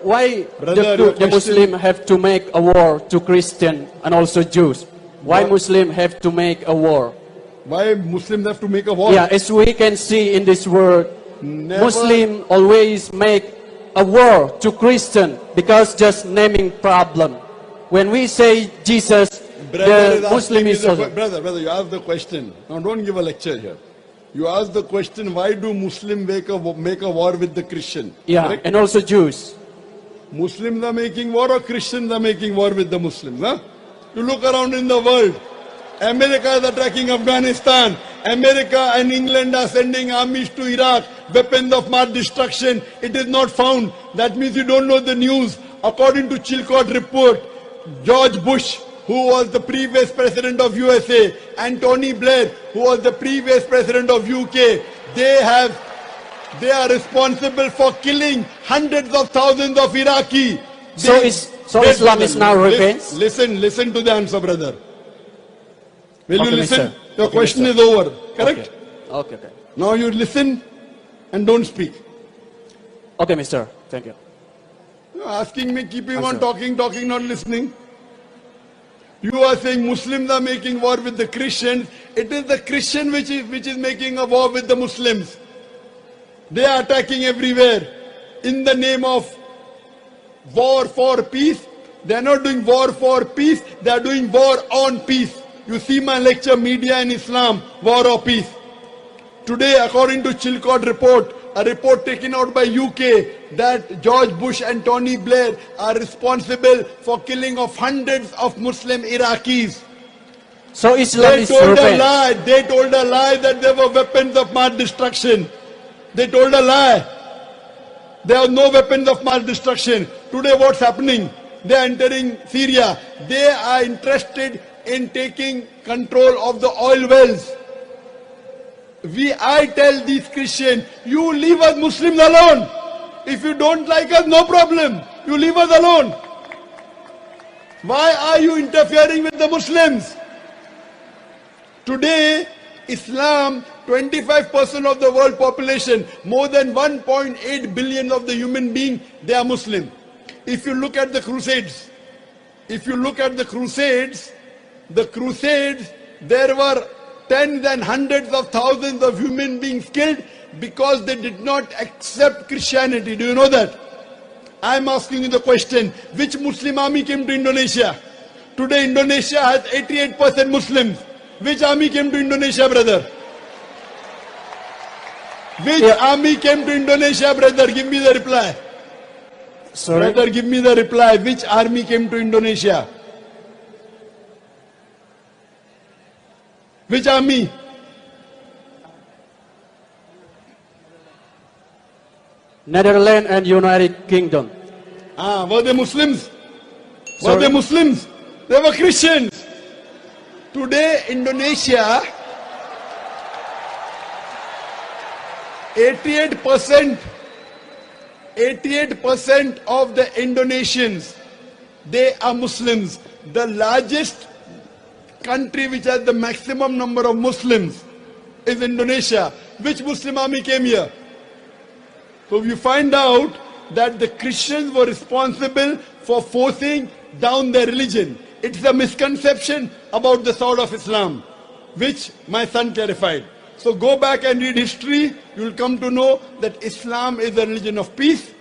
why Brother, the Muslim have to make a war to Christian and also Jews? Why Muslim have to make a war? Why Muslims have to make a war? Yeah, as we can see in this world, Never. Muslim always make a war to Christian because just naming problem. When we say Jesus, Brother the Muslim is also. brother, you ask the question. Now don't give a lecture here. You ask the question, why do Muslims make a war with the Christian? Yeah, Correct? and also Jews. Muslims are making war or Christians are making war with the Muslims? Huh? You look around in the world. America is attacking Afghanistan. America and England are sending armies to Iraq, weapons of mass destruction. It is not found. That means you don't know the news. According to Chilcot report, George Bush, who was the previous president of USA, and Tony Blair, who was the previous president of UK, they are responsible for killing hundreds of thousands of Iraqi. So Islam is now revenge? Listen to the answer, brother. Will you listen? Mister. Your Okay, question mister. is over. Correct? Okay. Now you listen and don't speak. Okay, mister. Thank you. You are asking me, keeping Answer. on talking, not listening. You are saying Muslims are making war with the Christians. It is the Christian which is making a war with the Muslims. They are attacking everywhere in the name of war for peace. They are not doing war for peace. They are doing war on peace. You see my lecture, Media and Islam, War or Peace. Today, according to Chilcot report, a report taken out by UK, that George Bush and Tony Blair are responsible for killing of hundreds of Muslim Iraqis. So Islam They is told a revenge. lie. They told a lie that they were weapons of mass destruction. They told a lie. There are no weapons of mass destruction. Today what's happening? They are entering Syria. They are interested in taking control of the oil wells. I tell these Christians, you leave us Muslims alone. If you don't like us, no problem. You leave us alone. Why are you interfering with the Muslims? Today, Islam, 25% of the world population, more than 1.8 billion of the human beings, they are Muslim. If you look at the Crusades, there were tens and hundreds of thousands of human beings killed because they did not accept Christianity. Do you know that? I am asking you the question, which Muslim army came to Indonesia? Today Indonesia has 88% Muslims. Which army came to Indonesia, brother? Which army came to Indonesia, brother? Give me the reply. Sorry? Brother, give me the reply. Which army came to Indonesia? Which army? Netherlands and United Kingdom. Were they Muslims? Sorry? Were they Muslims? They were Christians. Today, Indonesia, 88% of the Indonesians, they are Muslims. The largest country which has the maximum number of Muslims is Indonesia. Which Muslim army came here? So you find out that the Christians were responsible for forcing down their religion. It's a misconception about the sword of Islam, which my son clarified. So go back and read history. You will come to know that Islam is a religion of peace,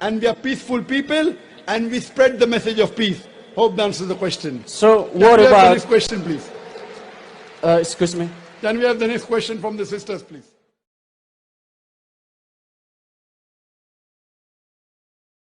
and we are peaceful people, and we spread the message of peace. Hope that answers the question. So Can what we have the about? next question, please? Excuse me. Can we have the next question from the sisters, please?